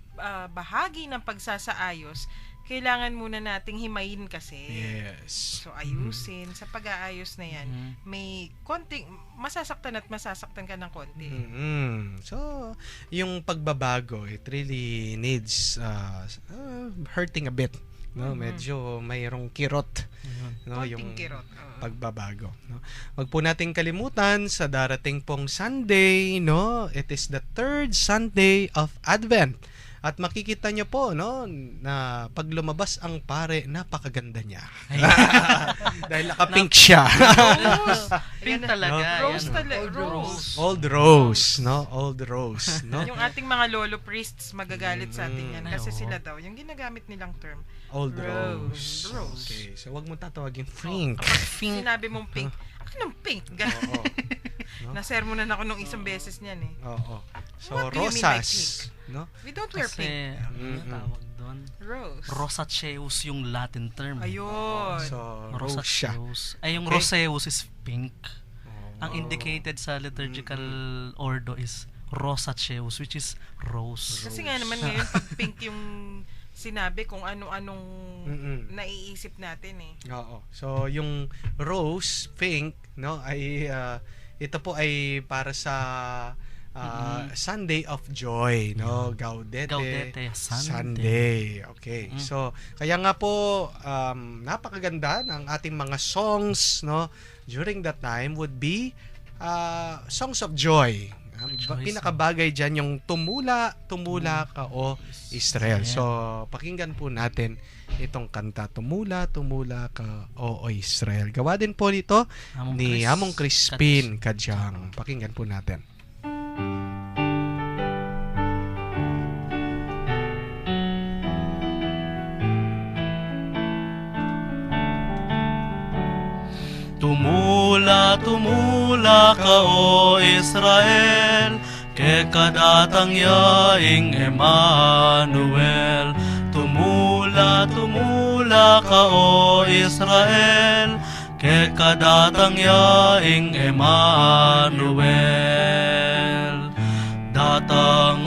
bahagi ng pagsasaayos, kailangan muna nating himayin kasi. Yes. So, ayusin. Sa pag-aayos na yan, may konting, masasaktan ka ng konti. So, yung pagbabago, it really needs hurting a bit. No, medyo mayroong kirot, no, Konting yung kirot. pagbabago, no. Wag po nating kalimutan sa darating pong Sunday, no. It is the third Sunday of Advent. At makikita nyo po, no, na pag lumabas ang pare, napakaganda niya. Dahil naka-pink siya. Pink talaga. Rose yan. talaga. Rose. Old Rose, no? Old Rose, no? Yung ating mga lolo priests magagalit sa atin yan. Kasi oo. sila daw, yung ginagamit nilang term, Old Rose. Rose. Rose. Okay, so wag mo tatawagin Frank. sinabi mong pink. Anong pink? Oo. No? Nasermonan ako nung isang beses niyan eh. Oo. So, What do you mean by rosas, no? We don't wear Kasi, pink. ano tawag doon? Rose. Rosaceus yung Latin term. Ayun. So, rosea. Rosaceus. Ay, yung Okay. roseus is pink. Ang indicated sa liturgical ordo is rosaceus, which is rose. Kasi nga naman ngayon, pag pink yung sinabi, kung ano-anong naiisip natin eh. Oo. So, yung rose, pink, no, ay ito po ay para sa Sunday of Joy, no? Gaudete Sunday. Okay. So, kaya nga po napakaganda ng ating mga songs, no? During that time would be songs of joy. Ang Rejoice. pinakabagay dyan yung tumula ka o Israel. So, pakinggan po natin itong kanta, Tumula ka o Israel. Gawa din po nito ni Among Crispin Kadyang. Pakinggan po natin. Tumula ka o Israel, ke kadatang yaing Emmanuel. Tumula ka o Israel, ke kadatang yaing Emmanuel. Datang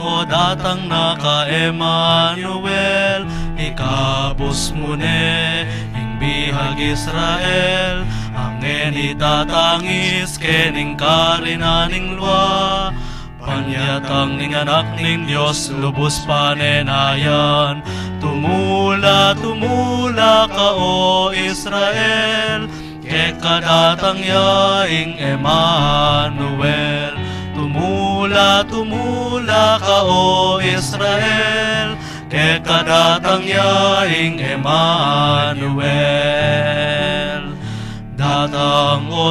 na ka Emmanuel, ikabos mo ne ing bihag Israel. Angin itatangis kening karinaning lua, panyatang ning anak ning Diyos lubos panenayan. Tumula ka o Israel, ke kadatang yaing Emmanuel. Tumula ka o Israel, ke kadatang yaing Emmanuel.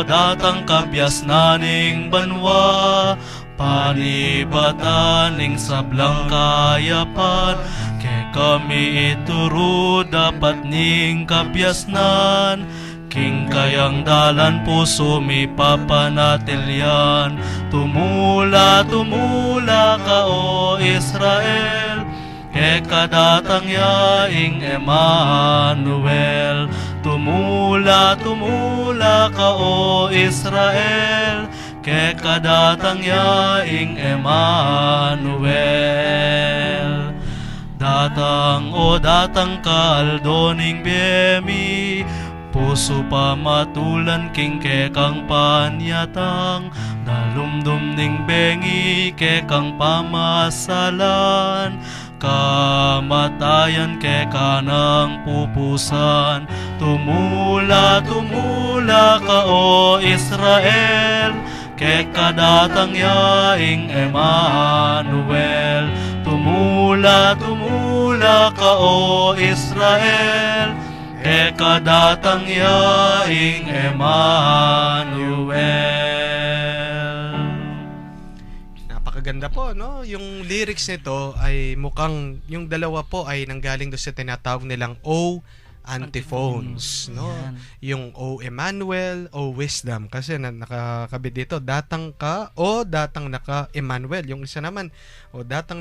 Datang kabyas naning banwa, panibataning sablang kayapan. Ke kami ituro dapat ning kabyasnan, king kayang dalan puso mi papanatilyan. Tumula ka o Israel, ke kadatang yaing Emmanuel. Tumula ka o Israel, ke kadatang yaing Emmanuel. Datang kaldoning biyemi, puso pamatulan king ke kang panyatang. Dalumdum ning bengi ke kang pamasalan, kamatayan ke kanang pupusan. Tumula ka o Israel, ke kadatang yaing Emmanuel. Tumula ka o Israel, ke kadatang yaing Emmanuel. Napakaganda po, no? Yung lyrics nito ay mukhang, yung dalawa po ay nanggaling doon sa tinatawag nilang O antiphons, no? Yan. Yung O Emmanuel, O wisdom. Kasi nakakabit dito, datang ka o datang naka Emmanuel. Yung isa naman, o datang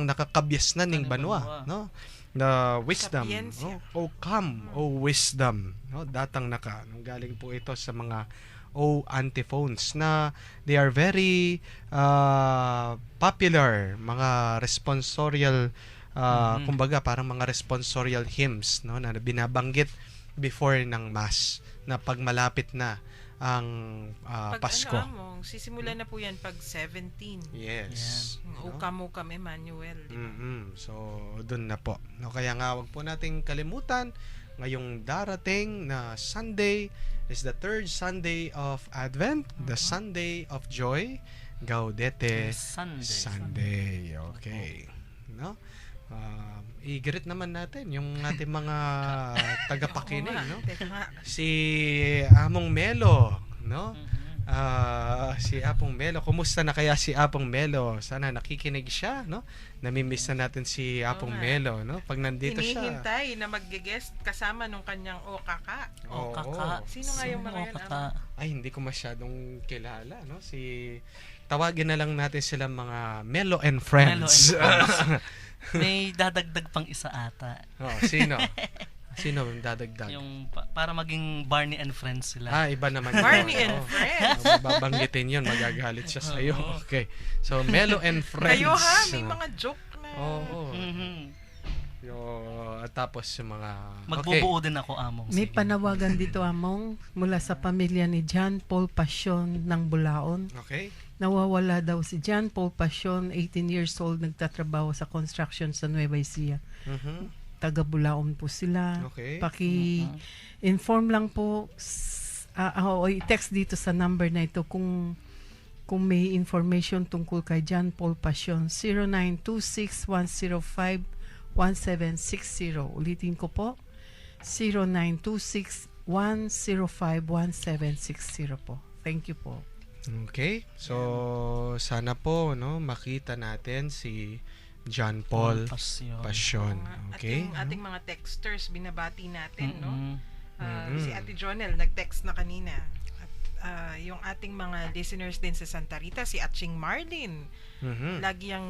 nakakabyas na ning banwa, no? The wisdom, Sapiensya. no? O come, O wisdom, no? Datang naka. Nanggaling po ito sa mga O antiphons na they are very popular, mga responsorial, kumbaga parang mga responsorial hymns, no, na binabanggit before ng mass na pag malapit na ang Pasko. Sisimula na po yan pag 17. Yes. No? Ukam Emmanuel. Di ba? So, dun na po. No, kaya nga, wag po nating kalimutan, ngayong darating na Sunday is the third Sunday of Advent, the Sunday of Joy, Gaudete Sunday. Okay. No? I-greet naman natin yung ating mga tagapakinig, no? Teka nga. Si Among Melo, no? Si Apong Melo. Kumusta na kaya si Apong Melo? Sana nakikinig siya, no? Namimiss na natin si Apong Melo, no? Pag nandito siya. Hinihintay na mag-guest kasama nung kanyang Okaka. Okaka. Sino nga yung mga yan? Ay, hindi ko masyadong kilala, no? Tawagin na lang natin sila mga Melo and Friends. May dadagdag pang isa ata. Sino? Sino ang dadagdag? Yung para maging Barney and Friends sila. Iba naman. Barney and Friends. Babanggitin yun, magagalit siya sa'yo. Okay. So, Melo and Friends. Kayo ha, may mga joke na. Oo. At tapos yung mga... Magbubuo din ako, Among. May Sige. panawagan dito, Among, mula sa pamilya ni John Paul Passion ng Bulaon. Okay. Nawawala daw si John Paul Passion, 18 years old, nagtatrabaho sa construction sa Nueva Ecija. Taga Bulaon po sila. Okay. Paki-inform lang po, o i-text dito sa number na ito kung Kung may information tungkol kay John Paul Passion, 0926-105-1760. Ulitin ko po, 0926-105-1760 po. Thank you po. Okay. So, sana po, no, makita natin si John Paul Passion. Okay? At yung ating mga texters, binabati natin, no? Mm-mm. Si Ate Jonel, nag-text na kanina. At yung ating mga listeners din sa Santa Rita, si Atching Marlin, Mhm. lagi yung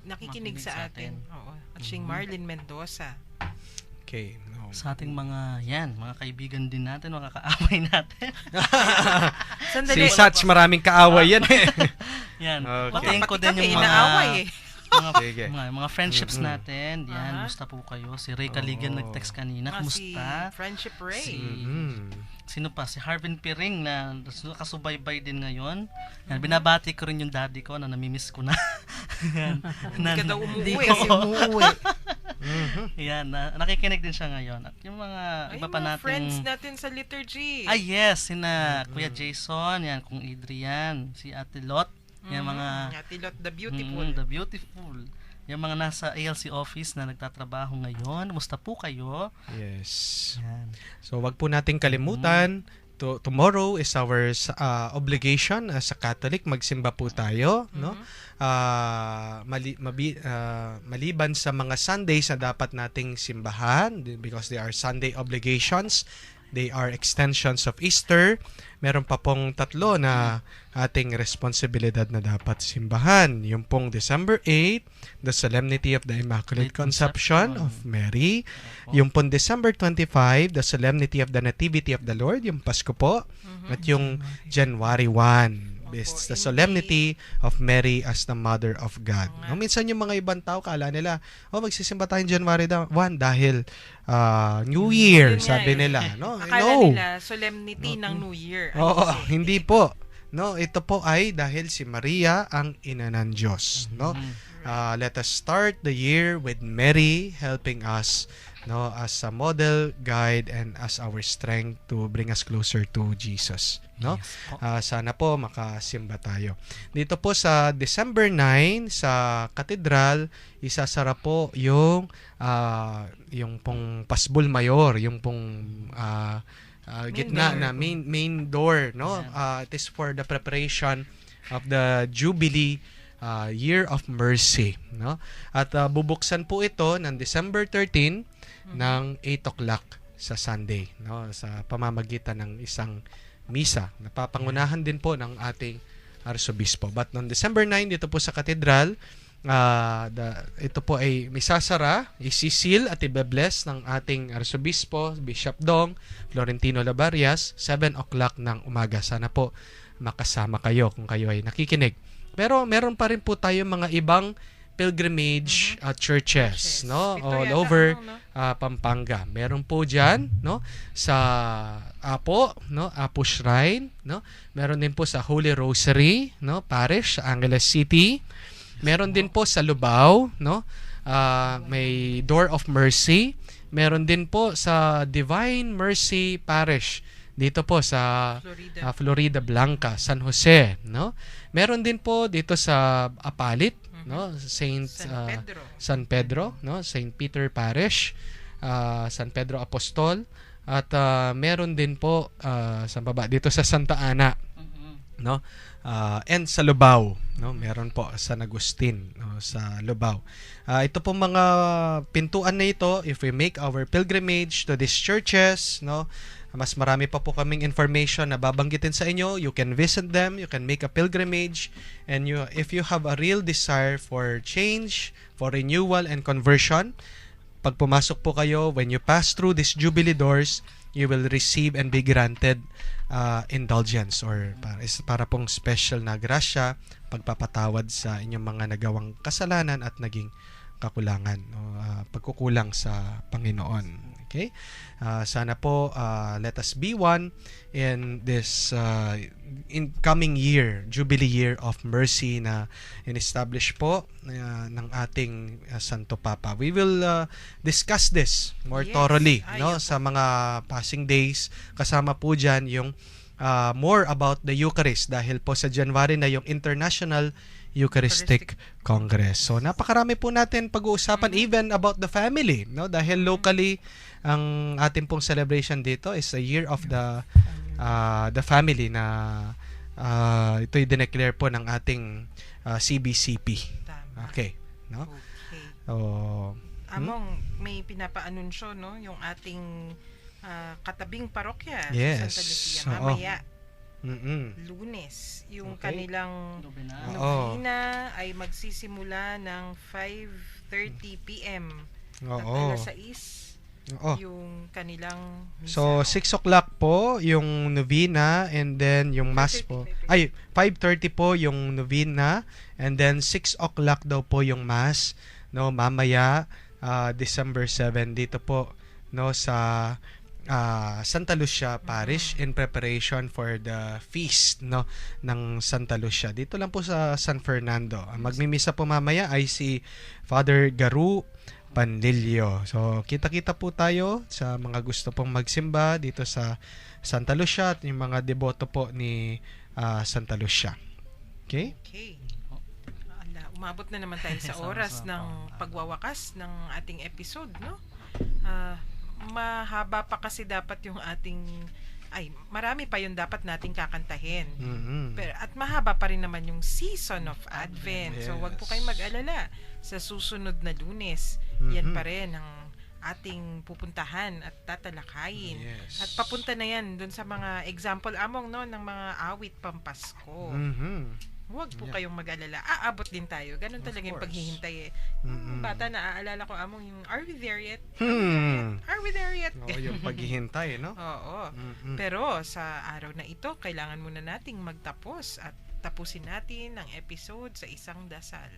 nakikinig Makinig sa sa atin. atin. Oo. Atching Marlin Mendoza. Okay. No. Sa ating mga mga kaibigan din natin, mga kaaway natin. Si Sandali. Satch, maraming kaaway yan eh. Yan. Okay. Patayin ko Pati kami, din yung inaaway eh. Sige. mga friendships natin. Yan, Aha. musta po kayo? Si Ray Caligan Oo. nag-text kanina. Si Kumusta? Friendship Ray. Mhm. Sino pa? Si Harvin Piring na nakasubaybay din ngayon. Yan, binabati ko rin yung daddy ko na namimiss ko na. Yan. Hindi ka daw Hindi umuwi. kasi umuwi. Yan, nakikinig din siya ngayon. At yung mga Ay, iba pa mga nating... friends natin sa liturgy. Ay, yes, sina Kuya Jason, yan, kung Adrian, si Ate Lot, yan mga... Ate Lot the Beautiful. The Beautiful. Yung mga nasa ALC office na nagtatrabaho ngayon, musta po kayo? Yes. Yan. So, wag po nating kalimutan, tomorrow is our obligation as a Catholic, magsimba po tayo, no? Maliban sa mga Sundays na dapat nating simbahan because they are Sunday obligations, they are extensions of Easter. Meron pa pong 3 na ating responsibilidad na dapat simbahan. Yung pong December 8, the Solemnity of the Immaculate Conception of Mary. Yung pong December 25, the Solemnity of the Nativity of the Lord, yung Pasko po. At yung January 1, is the Solemnity of Mary as the Mother of God. No, minsan yung mga ibang tao, kala nila, magsisimba tayong January 1 dahil New Year, Yun nga sabi eh. nila. No, Akala no. nila solemnity ng New Year. Ay, Oo, hindi. hindi po. No, ito po ay dahil si Maria ang ina ng Diyos, no? Let us start the year with Mary helping us, no, as a model, guide, and as our strength to bring us closer to Jesus, no? Sana po makasimba tayo. Dito po sa December 9 sa Katedral, isasara po yung pong Pasbul Mayor, yung pong gitna na main door, no? It is for the preparation of the Jubilee Year of Mercy, no? At bubuksan po ito ng December 13 ng 8 o'clock sa Sunday, no? Sa pamamagitan ng isang misa. Napapangunahan din po ng ating Arsobispo. But noong December 9 dito po sa Katedral, ito po ay misasara, isisil at ibe-bless ng ating Arsobispo, Bishop Dong Florentino Labarias, 7 o'clock ng umaga. Sana po makasama kayo kung kayo ay nakikinig. Pero meron pa rin po tayo mga ibang pilgrimage churches, no? Ito All yata, over no? Pampanga. Meron po diyan, no? Sa Apo, no? Apo Shrine, no? Meron din po sa Holy Rosary, no? Parish sa Angeles City. Meron din po sa Lubao, no? May Door of Mercy. Meron din po sa Divine Mercy Parish dito po sa Florida Blanca, San Jose, no? Meron din po dito sa Apalit, no? San Pedro, no? St. Peter Parish, San Pedro Apostol, at meron din po sa baba dito sa Santa Ana, no? And sa Lubao, no? Meron po San Agustin, no? Sa Lubao. Ito po mga pintuan na ito, if we make our pilgrimage to these churches, no? Mas marami pa po kaming information na babanggitin sa inyo. You can visit them, you can make a pilgrimage, and if you have a real desire for change, for renewal and conversion, pag pumasok po kayo, when you pass through these Jubilee doors, you will receive and be granted indulgence or para pong special na grasya, pagpapatawad sa inyong mga nagawang kasalanan at naging kakulangan o pagkukulang sa Panginoon. Okay? Sana po let us be one in this incoming year, Jubilee Year of Mercy na in-establish po ng ating Santo Papa. We will discuss this more thoroughly, no, sa mga passing days. Kasama po diyan yung more about the Eucharist dahil po sa January na yung International Eucharistic Congress. So napakarami po natin pag-uusapan even about the family, no? Dahil locally ang ating pong celebration dito is a year of the family na ito'y dineclare po ng ating CBCP. Tama. Okay, no? Okay. So, Among, may pinapaanunsyo, no? Yung ating katabing parokya Yes. sa Santa Lucia. Oo. Mamaya, Okay. Lunes, yung kanilang Oo. novena ay magsisimula ng 5:30 p.m. At Oo. alas 6, Oo. yung kanilang misa. So 6 o'clock po yung novena, and then yung mass po. 5:30. Ay, 5:30 po yung novena, and then 6 o'clock daw po yung mass, no, mamaya December 7 dito po, no, sa Santa Lucia Parish in preparation for the feast, no, ng Santa Lucia. Dito lang po sa San Fernando. Ang magmimisa po mamaya ay si Father Garu Panlilio. So, kita-kita po tayo sa mga gusto pong magsimba dito sa Santa Lucia at yung mga deboto po ni Santa Lucia. Okay? Okay. Ala, umabot na naman tayo sa oras ng pagwawakas ng ating episode, no? Mahaba pa kasi dapat yung ating marami pa yung dapat nating kakantahin. Pero at mahaba pa rin naman yung season of Advent. So wag po kayong mag-alala sa susunod na Lunes. Yan pa rin ang ating pupuntahan at tatalakayin. Yes. At papunta na yan dun sa mga example among, no, ng mga awit pampasko. Huwag po kayong mag-alala. Aabot din tayo. Ganun talaga yung paghihintay eh. Yung bata, naaalala ko among yung, are we there yet? Are we there yet? Oo, yung paghihintay, no? Oo. Pero sa araw na ito, kailangan muna nating magtapos at tapusin natin ang episode sa isang dasal.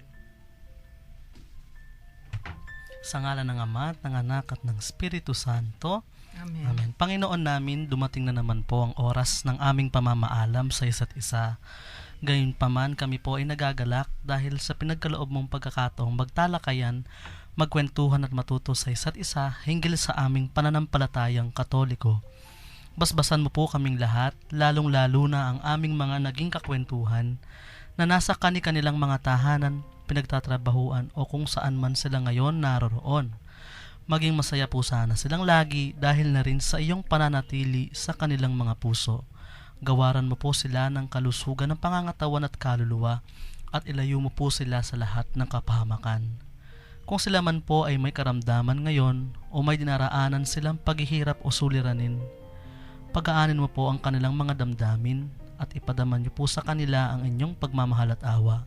Sa ngalan ng Ama at ng Anak at ng Espiritu Santo. Amen. Amen. Panginoon namin, dumating na naman po ang oras ng aming pamamaalam sa isa't isa. Gayunpaman kami po ay nagagalak dahil sa pinagkaloob mong pagkakataong magtalakayan, magkwentuhan at matuto sa isa't isa hinggil sa aming pananampalatayang Katoliko. Basbasan mo po kaming lahat, lalong-lalo na ang aming mga naging kakwentuhan na nasa kani-kanilang mga tahanan, pinagtatrabahuan o kung saan man sila ngayon naroroon. Maging masaya po sana silang lagi dahil na rin sa iyong pananatili sa kanilang mga puso. Gawaran mo po sila ng kalusugan ng pangangatawan at kaluluwa at ilayo mo po sila sa lahat ng kapahamakan. Kung sila man po ay may karamdaman ngayon o may dinaraanan silang paghihirap o suliranin, pagaanin mo po ang kanilang mga damdamin at ipadaman niyo po sa kanila ang inyong pagmamahal at awa.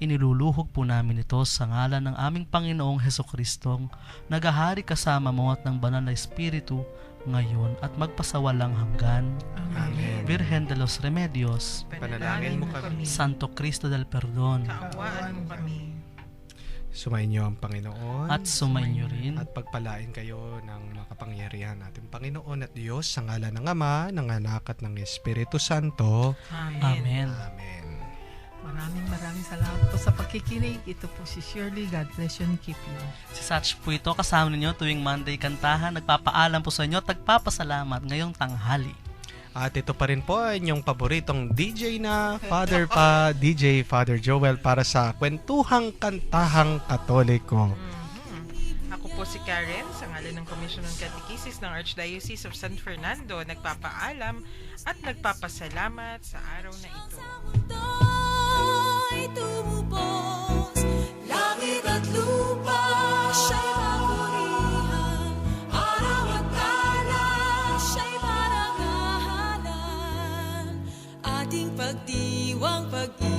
Iniluluhog po namin ito sa ngalan ng aming Panginoong Hesukristo, naghahari kasama mo at ng banal na Espiritu, ngayon at magpasawalang hanggan. Amen. Virgen de los Remedios, Panalangin mo kami. Santo Cristo del Perdón, Kaawaan mo kami. Sumainyo ang Panginoon. at sumainyo rin. At pagpalain kayo ng makapangyarihan natin Panginoon at Diyos sa ngalan ng Ama, ng Anak at ng Espiritu Santo. Amen. Amen. Maraming salamat po sa pakikinig. Ito po si Shirley. God bless you and keep you. Si Satch po ito, kasama ninyo tuwing Monday Kantahan. Nagpapaalam po sa inyo at nagpapasalamat ngayong tanghali. At ito pa rin po ang inyong paboritong DJ na Father pa, DJ Father Joel para sa Kwentuhang Kantahang Katoliko. Ako po si Karen, sa ngalan ng Commission on Catechesis ng Archdiocese of San Fernando, nagpapaalam at nagpapasalamat sa araw na ito. Ay tumubos, langit at lupa, siya'y mapurihan, araw at tala, siya'y marangalan, ating pagdiwang pag-ibig.